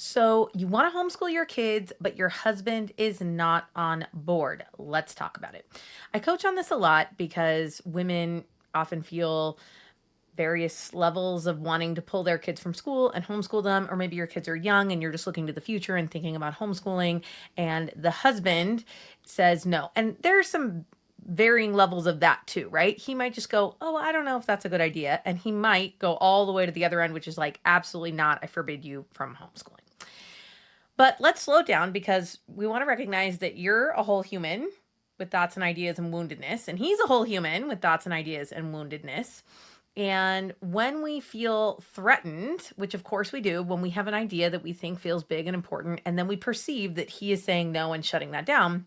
So you want to homeschool your kids, but your husband is not on board. Let's talk about it. I coach on this a lot because women often feel various levels of wanting to pull their kids from school and homeschool them, or maybe your kids are young and you're just looking to the future and thinking about homeschooling, and the husband says no. And there's some varying levels of that too, right? He might just go, "Oh, I don't know if that's a good idea." And he might go all the way to the other end, which is like, "Absolutely not. I forbid you from homeschooling." But let's slow down because we want to recognize that you're a whole human with thoughts and ideas and woundedness, and he's a whole human with thoughts and ideas and woundedness. And when we feel threatened, which of course we do, when we have an idea that we think feels big and important, and then we perceive that he is saying no and shutting that down,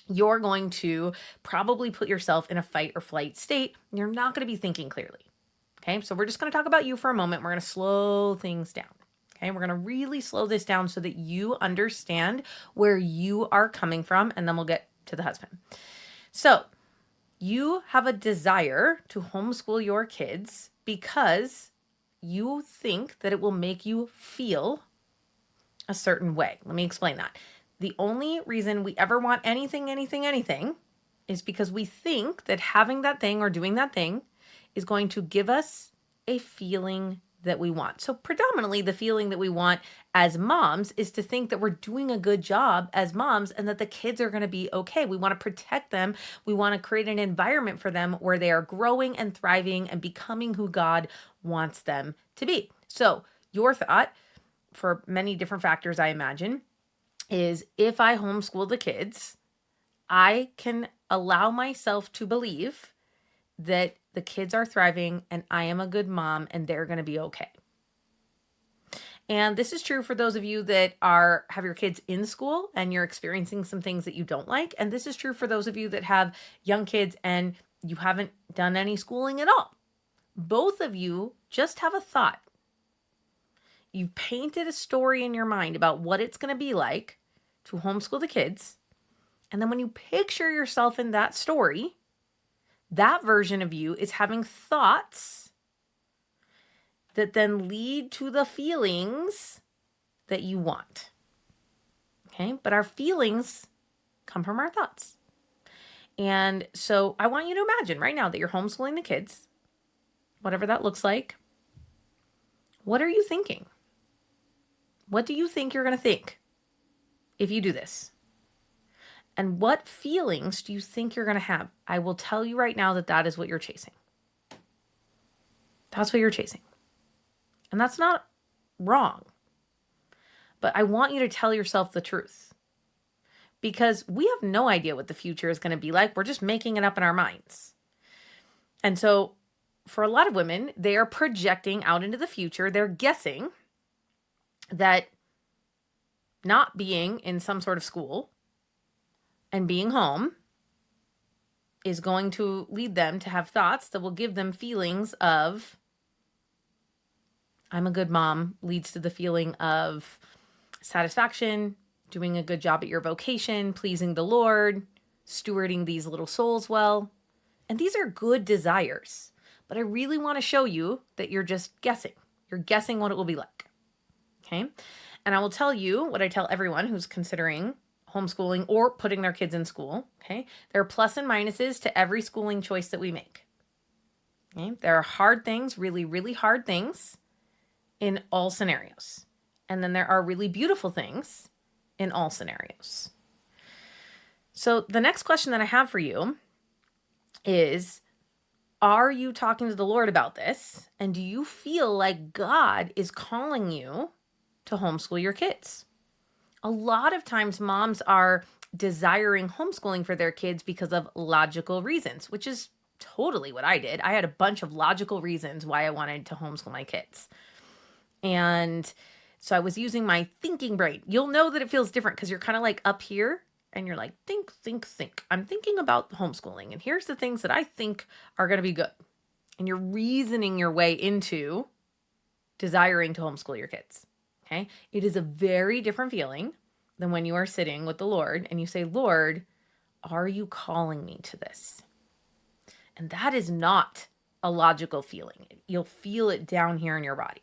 you're going to probably put yourself in a fight or flight state. You're not going to be thinking clearly. Okay, so we're just going to talk about you for a moment. We're going to slow things down. Okay, we're going to really slow this down so that you understand where you are coming from, and then we'll get to the husband. So, you have a desire to homeschool your kids because you think that it will make you feel a certain way. Let me explain that. The only reason we ever want anything is because we think that having that thing or doing that thing is going to give us a feeling that we want. So predominantly the feeling that we want as moms is to think that we're doing a good job as moms and that the kids are going to be okay. We want to protect them. We want to create an environment for them where they are growing and thriving and becoming who God wants them to be. So your thought, for many different factors, I imagine, is if I homeschool the kids, I can allow myself to believe that the kids are thriving and I am a good mom and they're going to be okay. And this is true for those of you that have your kids in school and you're experiencing some things that you don't like. And this is true for those of you that have young kids and you haven't done any schooling at all. Both of you just have a thought. You've painted a story in your mind about what it's going to be like to homeschool the kids. And then when you picture yourself in that story, that version of you is having thoughts that then lead to the feelings that you want. Okay? But our feelings come from our thoughts. And so I want you to imagine right now that you're homeschooling the kids, whatever that looks like. What are you thinking? What do you think you're going to think if you do this? And what feelings do you think you're going to have? I will tell you right now that that is what you're chasing. That's what you're chasing. And that's not wrong. But I want you to tell yourself the truth. Because we have no idea what the future is going to be like. We're just making it up in our minds. And so for a lot of women, they are projecting out into the future. They're guessing that not being in some sort of school and being home is going to lead them to have thoughts that will give them feelings of, I'm a good mom, leads to the feeling of satisfaction, doing a good job at your vocation, pleasing the Lord, stewarding these little souls well. And these are good desires. But I really want to show you that you're just guessing. You're guessing what it will be like. Okay? And I will tell you what I tell everyone who's considering homeschooling or putting their kids in school. Okay? There are plus and minuses to every schooling choice that we make. Okay? There are hard things, really, really hard things in all scenarios. And then there are really beautiful things in all scenarios. So the next question that I have for you is, are you talking to the Lord about this? And do you feel like God is calling you to homeschool your kids? A lot of times moms are desiring homeschooling for their kids because of logical reasons, which is totally what I did. I had a bunch of logical reasons why I wanted to homeschool my kids. And so I was using my thinking brain. You'll know that it feels different because you're kind of like up here and you're like, think. I'm thinking about homeschooling. And here's the things that I think are going to be good. And you're reasoning your way into desiring to homeschool your kids. Okay. It is a very different feeling than when you are sitting with the Lord and you say, Lord, are you calling me to this? And that is not a logical feeling. You'll feel it down here in your body.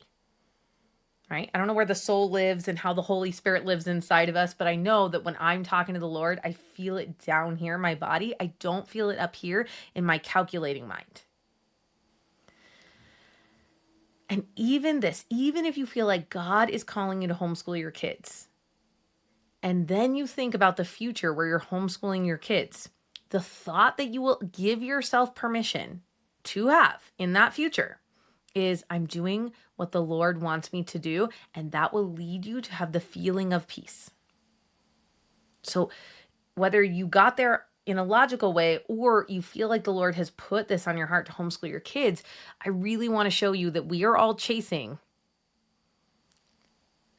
right? I don't know where the soul lives and how the Holy Spirit lives inside of us, but I know that when I'm talking to the Lord, I feel it down here in my body. I don't feel it up here in my calculating mind. And even this, even if you feel like God is calling you to homeschool your kids, and then you think about the future where you're homeschooling your kids, the thought that you will give yourself permission to have in that future is, I'm doing what the Lord wants me to do, and that will lead you to have the feeling of peace. So whether you got there in a logical way or you feel like the Lord has put this on your heart to homeschool your kids, I really want to show you that we are all chasing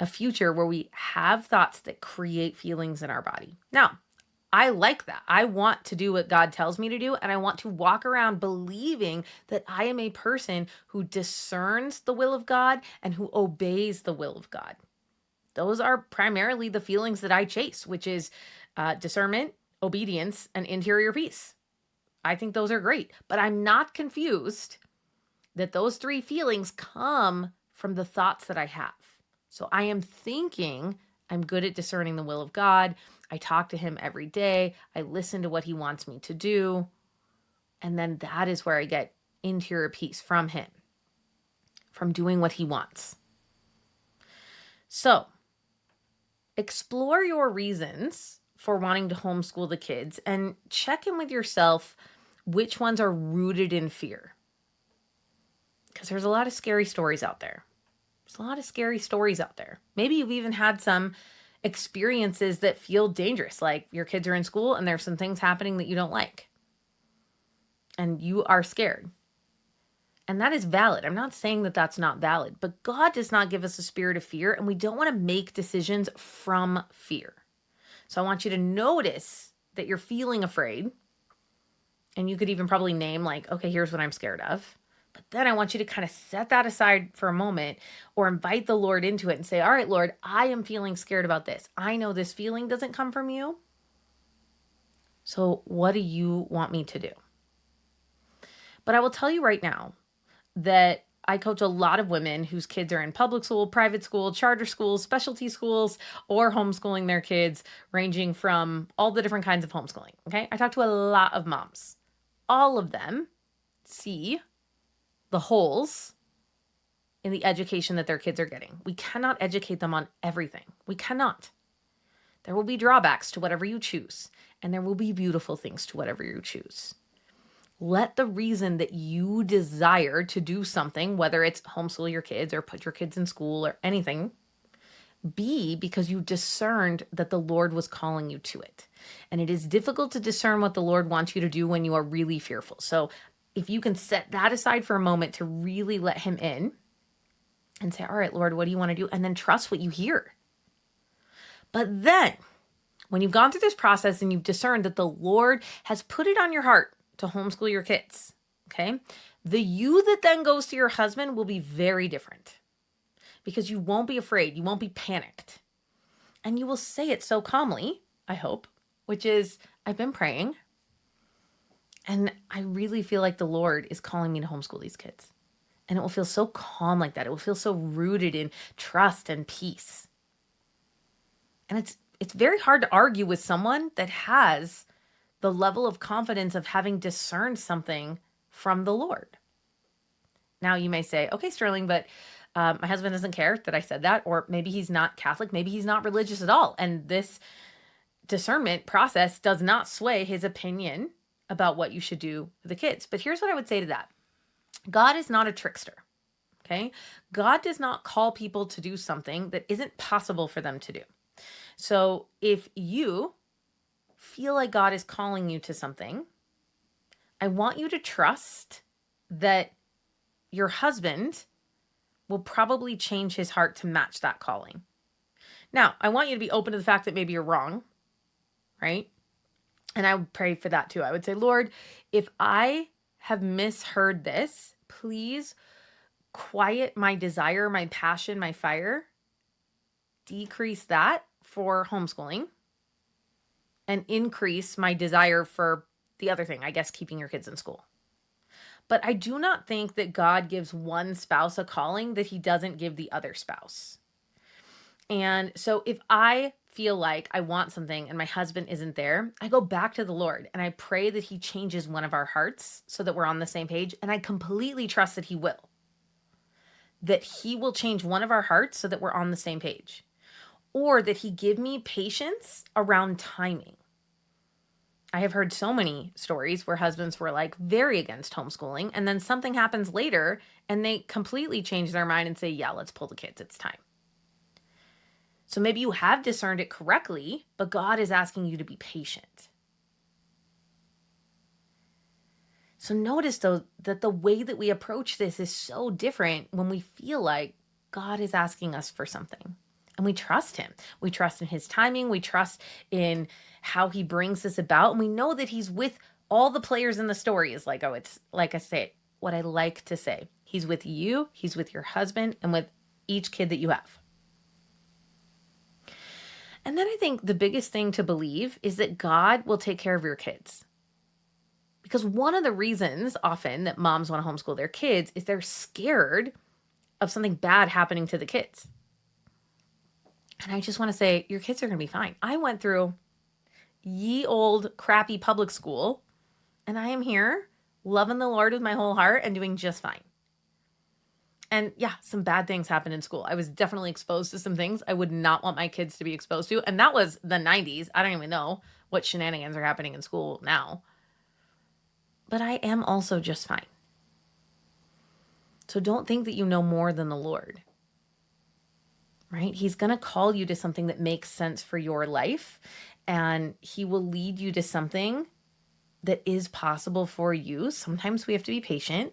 a future where we have thoughts that create feelings in our body. Now, I like that. I want to do what God tells me to do, and I want to walk around believing that I am a person who discerns the will of God and who obeys the will of God. Those are primarily the feelings that I chase, which is discernment, obedience, and interior peace. I think those are great, but I'm not confused that those three feelings come from the thoughts that I have. So I am thinking I'm good at discerning the will of God. I talk to him every day. I listen to what he wants me to do. And then that is where I get interior peace from him, from doing what he wants. So explore your reasons for wanting to homeschool the kids and check in with yourself which ones are rooted in fear. Because there's a lot of scary stories out there. There's a lot of scary stories out there. Maybe you've even had some experiences that feel dangerous, like your kids are in school and there's some things happening that you don't like. And you are scared. And that is valid. I'm not saying that that's not valid, but God does not give us a spirit of fear, and we don't want to make decisions from fear. So I want you to notice that you're feeling afraid. And you could even probably name like, okay, here's what I'm scared of. But then I want you to kind of set that aside for a moment or invite the Lord into it and say, all right, Lord, I am feeling scared about this. I know this feeling doesn't come from you. So what do you want me to do? But I will tell you right now that I coach a lot of women whose kids are in public school, private school, charter schools, specialty schools, or homeschooling their kids, ranging from all the different kinds of homeschooling. Okay. I talk to a lot of moms. All of them see the holes in the education that their kids are getting. We cannot educate them on everything. We cannot. There will be drawbacks to whatever you choose, and there will be beautiful things to whatever you choose. Let the reason that you desire to do something, whether it's homeschool your kids or put your kids in school or anything, be because you discerned that the Lord was calling you to it. And it is difficult to discern what the Lord wants you to do when you are really fearful. So if you can set that aside for a moment to really let him in and say, all right, Lord, what do you want to do? And then trust what you hear. But then when you've gone through this process and you've discerned that the Lord has put it on your heart to homeschool your kids, okay, the you that then goes to your husband will be very different because you won't be afraid. You won't be panicked. And you will say it so calmly, I hope, which is, I've been praying. And I really feel like the Lord is calling me to homeschool these kids. And it will feel so calm like that. It will feel so rooted in trust and peace. And it's very hard to argue with someone that has the level of confidence of having discerned something from the Lord. Now you may say, okay, Sterling, but my husband doesn't care that I said that, or maybe he's not Catholic, maybe he's not religious at all. And this discernment process does not sway his opinion about what you should do with the kids. But here's what I would say to that. God is not a trickster, okay? God does not call people to do something that isn't possible for them to do. So if you feel like God is calling you to something, I want you to trust that your husband will probably change his heart to match that calling. Now, I want you to be open to the fact that maybe you're wrong, right? And I would pray for that too. I would say, Lord, if I have misheard this, please quiet my desire, my passion, my fire, decrease that for homeschooling, and increase my desire for the other thing, I guess, keeping your kids in school. But I do not think that God gives one spouse a calling that he doesn't give the other spouse. And so if I feel like I want something and my husband isn't there, I go back to the Lord and I pray that he changes one of our hearts so that we're on the same page. And I completely trust that he will, that he will change one of our hearts so that we're on the same page, or that he give me patience around timing. I have heard so many stories where husbands were like very against homeschooling, and then something happens later and they completely change their mind and say, yeah, let's pull the kids. It's time. So maybe you have discerned it correctly, but God is asking you to be patient. So notice, though, that the way that we approach this is so different when we feel like God is asking us for something. And we trust him. We trust in his timing. We trust in how he brings this about. And we know that he's with all the players in the story. Is like, oh, it's like I say, what I like to say. He's with you, he's with your husband, and with each kid that you have. And then I think the biggest thing to believe is that God will take care of your kids. Because one of the reasons often that moms want to homeschool their kids is they're scared of something bad happening to the kids. And I just want to say, your kids are going to be fine. I went through ye old crappy public school, and I am here loving the Lord with my whole heart and doing just fine. And yeah, some bad things happened in school. I was definitely exposed to some things I would not want my kids to be exposed to. And that was the 90s. I don't even know what shenanigans are happening in school now. But I am also just fine. So don't think that you know more than the Lord. Right? He's going to call you to something that makes sense for your life. And he will lead you to something that is possible for you. Sometimes we have to be patient.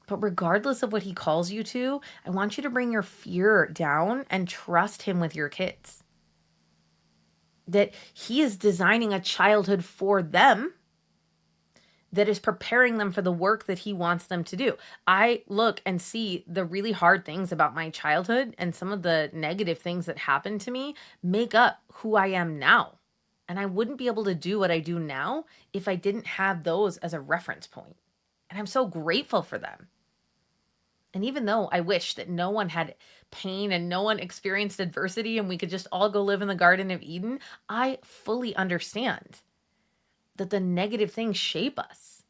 But regardless of what he calls you to, I want you to bring your fear down and trust him with your kids. That he is designing a childhood for them that is preparing them for the work that he wants them to do. I look and see the really hard things about my childhood, and some of the negative things that happened to me make up who I am now. And I wouldn't be able to do what I do now if I didn't have those as a reference point. And I'm so grateful for them. And even though I wish that no one had pain and no one experienced adversity and we could just all go live in the Garden of Eden, I fully understand that the negative things shape us.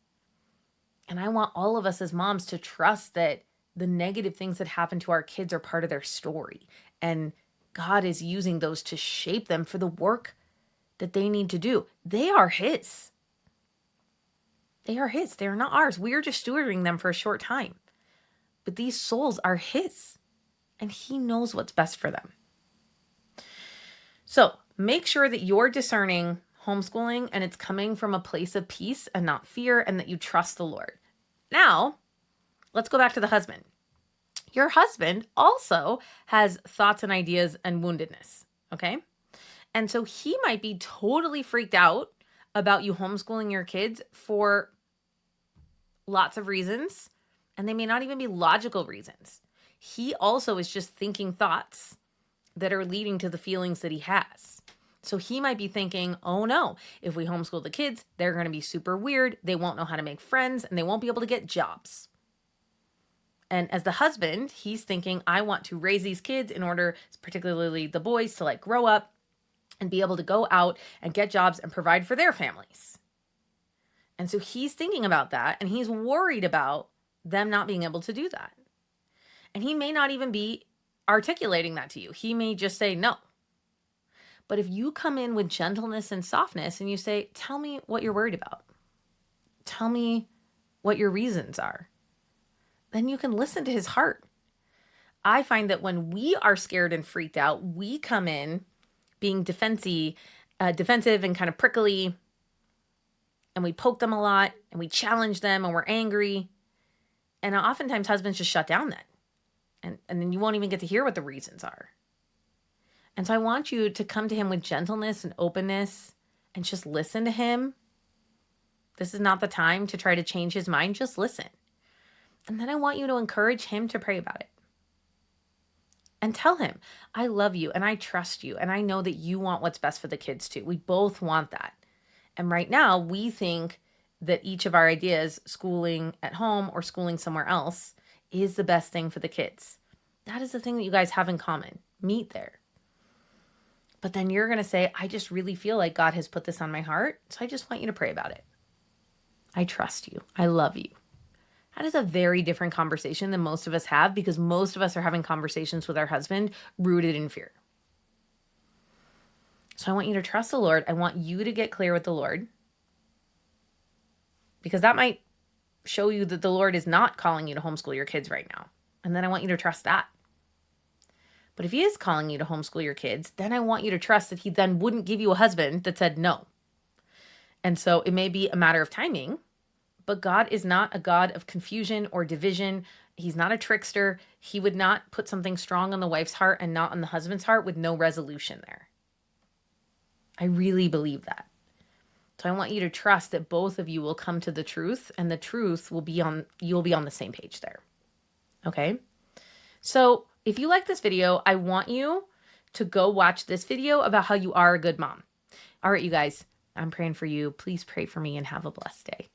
And I want all of us as moms to trust that the negative things that happen to our kids are part of their story. And God is using those to shape them for the work that they need to do. They are his. They are his. They are not ours. We are just stewarding them for a short time. But these souls are his, and he knows what's best for them. So make sure that you're discerning homeschooling and it's coming from a place of peace and not fear, and that you trust the Lord. Now, let's go back to the husband. Your husband also has thoughts and ideas and woundedness, okay? And so he might be totally freaked out about you homeschooling your kids for lots of reasons. And they may not even be logical reasons. He also is just thinking thoughts that are leading to the feelings that he has. So he might be thinking, oh no, if we homeschool the kids, they're going to be super weird. They won't know how to make friends and they won't be able to get jobs. And as the husband, he's thinking, I want to raise these kids in order, particularly the boys, to grow up and be able to go out and get jobs and provide for their families. And so he's thinking about that, and he's worried about them not being able to do that. And he may not even be articulating that to you. He may just say no. But if you come in with gentleness and softness and you say, tell me what you're worried about. Tell me what your reasons are. Then you can listen to his heart. I find that when we are scared and freaked out, we come in being defensive and kind of prickly, and we poke them a lot and we challenge them and we're angry. And oftentimes husbands just shut down then. And then you won't even get to hear what the reasons are. And so I want you to come to him with gentleness and openness and just listen to him. This is not the time to try to change his mind. Just listen. And then I want you to encourage him to pray about it. And tell him, I love you and I trust you. And I know that you want what's best for the kids too. We both want that. And right now we think that each of our ideas, schooling at home or schooling somewhere else, is the best thing for the kids. That is the thing that you guys have in common. Meet there. But then you're going to say, I just really feel like God has put this on my heart, so I just want you to pray about it. I trust you. I love you. That is a very different conversation than most of us have, because most of us are having conversations with our husband rooted in fear. So I want you to trust the Lord. I want you to get clear with the Lord, because that might show you that the Lord is not calling you to homeschool your kids right now. And then I want you to trust that. But if he is calling you to homeschool your kids, then I want you to trust that he then wouldn't give you a husband that said no. And so it may be a matter of timing, but God is not a God of confusion or division. He's not a trickster. He would not put something strong on the wife's heart and not on the husband's heart with no resolution there. I really believe that. So I want you to trust that both of you will come to the truth, and the truth will be you'll be on the same page there. Okay? So if you like this video, I want you to go watch this video about how you are a good mom. All right, you guys, I'm praying for you. Please pray for me and have a blessed day.